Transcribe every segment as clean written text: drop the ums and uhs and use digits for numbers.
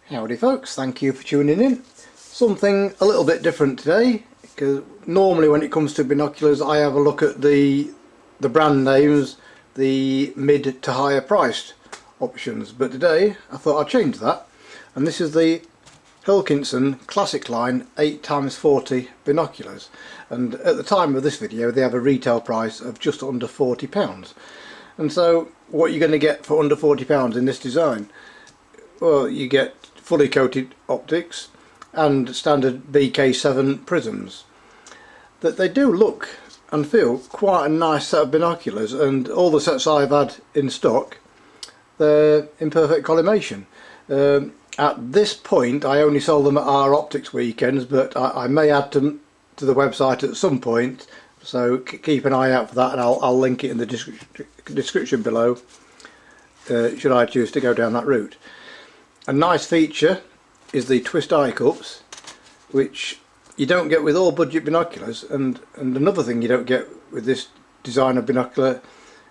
Howdy folks, thank you for tuning in. Something a little bit different today, because normally when it comes to binoculars I have a look at the brand names, the mid to higher priced options, but today I thought I'd change that, and this is the Hilkinson Classic line 8x40 binoculars, and at the time of this video they have a retail price of just under £40. And so what you're going to get for under £40 in this design? Well, you get fully coated optics and standard BK7 prisms. That they do look and feel quite a nice set of binoculars, and all the sets I've had in stock, they're in perfect collimation. At this point I only sell them at our optics weekends, but I may add them to the website at some point, so keep an eye out for that, and I'll link it in the description below should I choose to go down that route. A nice feature is the twist eye cups, which you don't get with all budget binoculars, and another thing you don't get with this design of binocular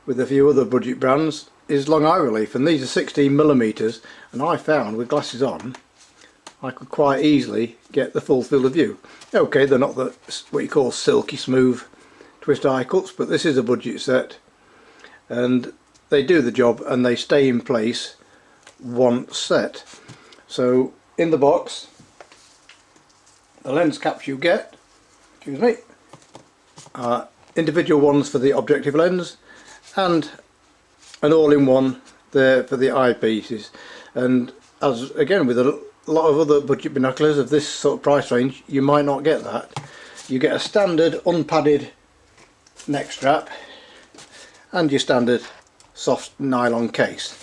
with a few other budget brands is long eye relief, and these are 16mm, and I found with glasses on I could quite easily get the full field of view. Okay, they're not what you call silky smooth twist eye cups, but this is a budget set and they do the job and they stay in place once set. So in the box, the lens caps you get, excuse me, are individual ones for the objective lens and an all-in-one there for the eyepieces. And as again with a lot of other budget binoculars of this sort of price range, you might not get that. You get a standard unpadded neck strap and your standard soft nylon case.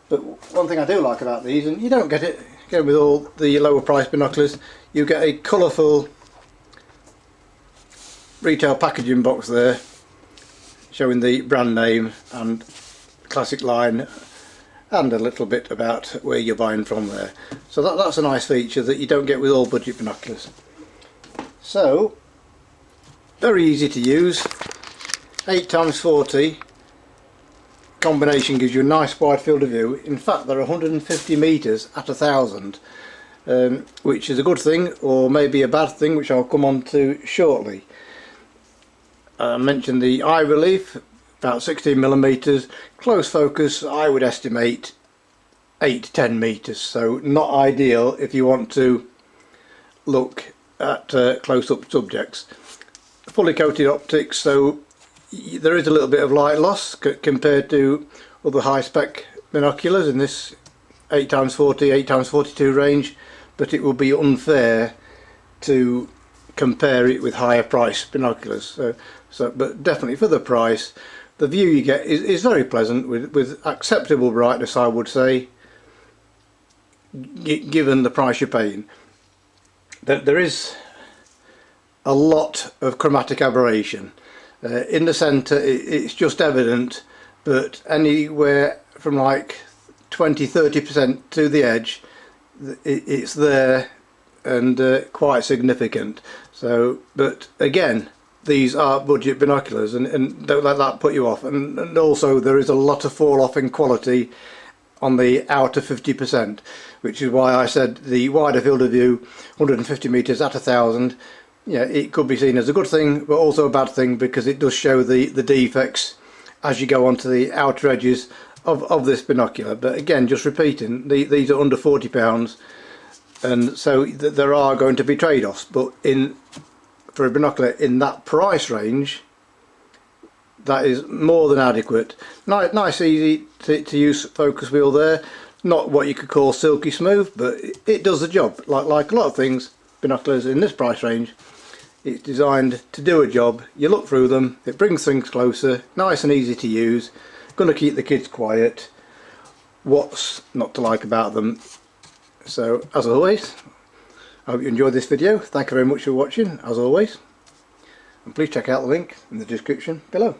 But one thing I do like about these, and you don't get it again with all the lower price binoculars, you get a colourful retail packaging box there showing the brand name and classic line and a little bit about where you're buying from there. So that's a nice feature that you don't get with all budget binoculars. So very easy to use, 8x40 combination gives you a nice wide field of view. In fact they're 150 meters at 1000, which is a good thing or maybe a bad thing, which I'll come on to shortly. I mentioned the eye relief, about 16mm, close focus I would estimate 8 to 10 meters, so not ideal if you want to look at close-up subjects. Fully coated optics, so there is a little bit of light loss compared to other high-spec binoculars in this 8x40, 8x42 range, but it would be unfair to compare it with higher price binoculars. But definitely for the price, the view you get is very pleasant with acceptable brightness, I would say, given the price you're paying. There is a lot of chromatic aberration. In the centre it's just evident, but anywhere from like 20-30% to the edge it's there and quite significant. So, but again, these are budget binoculars, and don't let that put you off, and also there is a lot of fall off in quality on the outer 50%, which is why I said the wider field of view, 150 meters at 1000, yeah, it could be seen as a good thing but also a bad thing, because it does show the defects as you go onto the outer edges of this binocular. But again, just repeating, these are under £40, and so there are going to be trade-offs, but for a binocular in that price range, that is more than adequate. Nice easy to use focus wheel there, not what you could call silky smooth, but it does the job. Like a lot of things, binoculars in this price range, it's designed to do a job. You look through them, it brings things closer, nice and easy to use, going to keep the kids quiet. What's not to like about them? So as always, I hope you enjoyed this video. Thank you very much for watching, as always, and please check out the link in the description below.